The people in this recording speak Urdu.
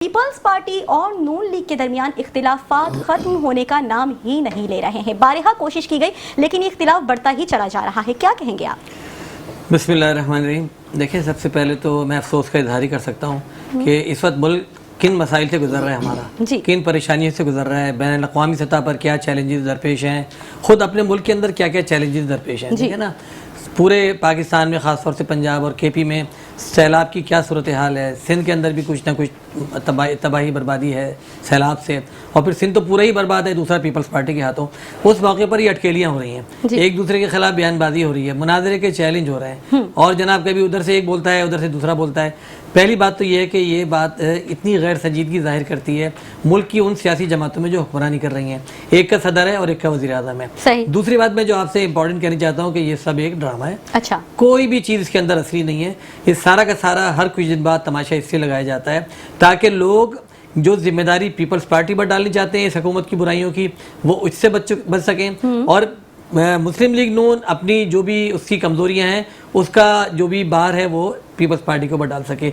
پیپلز پارٹی اور نون لیگ کے درمیان اختلافات ختم ہونے کا نام ہی نہیں لے رہے ہیں۔ بارہا کوشش کی گئی لیکن یہ اختلاف بڑھتا ہی چلا جا رہا ہے، کیا کہیں گے آپ؟ بسم اللہ الرحمن الرحیم۔ دیکھیں، سب سے پہلے تو میں افسوس کا اظہار ہی کر سکتا ہوں کہ اس وقت ملک کن مسائل سے گزر رہا ہے، ہمارا کن پریشانیوں سے گزر رہا ہے، بین الاقوامی سطح پر کیا چیلنجز درپیش ہیں، خود اپنے ملک کے اندر کیا کیا چیلنجز درپیش ہیں، ٹھیک ہے نا۔ پورے پاکستان میں، خاص طور سے پنجاب اور کے پی میں سیلاب کی کیا صورتحال ہے، سندھ کے اندر بھی کچھ نہ کچھ تباہی بربادی ہے سیلاب سے، اور پھر سندھ تو پورا ہی برباد ہے دوسرا پیپلز پارٹی کے ہاتھوں۔ اس موقع پر یہ اٹکیلیاں ہو رہی ہیں، ایک دوسرے کے خلاف بیان بازی ہو رہی ہے، مناظرے کے چیلنج ہو رہے ہیں، اور جناب کبھی ادھر سے ایک بولتا ہے ادھر سے دوسرا بولتا ہے۔ پہلی بات تو یہ ہے کہ یہ بات اتنی غیر سنجیدگی ظاہر کرتی ہے ملک کی ان سیاسی جماعتوں میں جو حکمرانی کر رہی ہیں، ایک کا صدر ہے اور ایک کا وزیر اعظم ہے۔ دوسری بات میں جو آپ سے امپورٹنٹ کہنا چاہتا ہوں کہ یہ سب ایک ڈرامہ ہے، کوئی بھی چیز اس کے اندر اصلی نہیں ہے۔ یہ سارا کا سارا ہر کچھ دن بعد تماشا اس سے لگایا جاتا ہے تاکہ لوگ جو ذمہ داری پیپلز پارٹی پر ڈالنی چاہتے ہیں اس حکومت کی برائیوں کی، وہ اس سے بچ سکیں، اور مسلم لیگ نون اپنی جو بھی اس کی کمزوریاں ہیں اس کا جو بھی بار ہے وہ پیپلز پارٹی کو اوپر ڈال سکے۔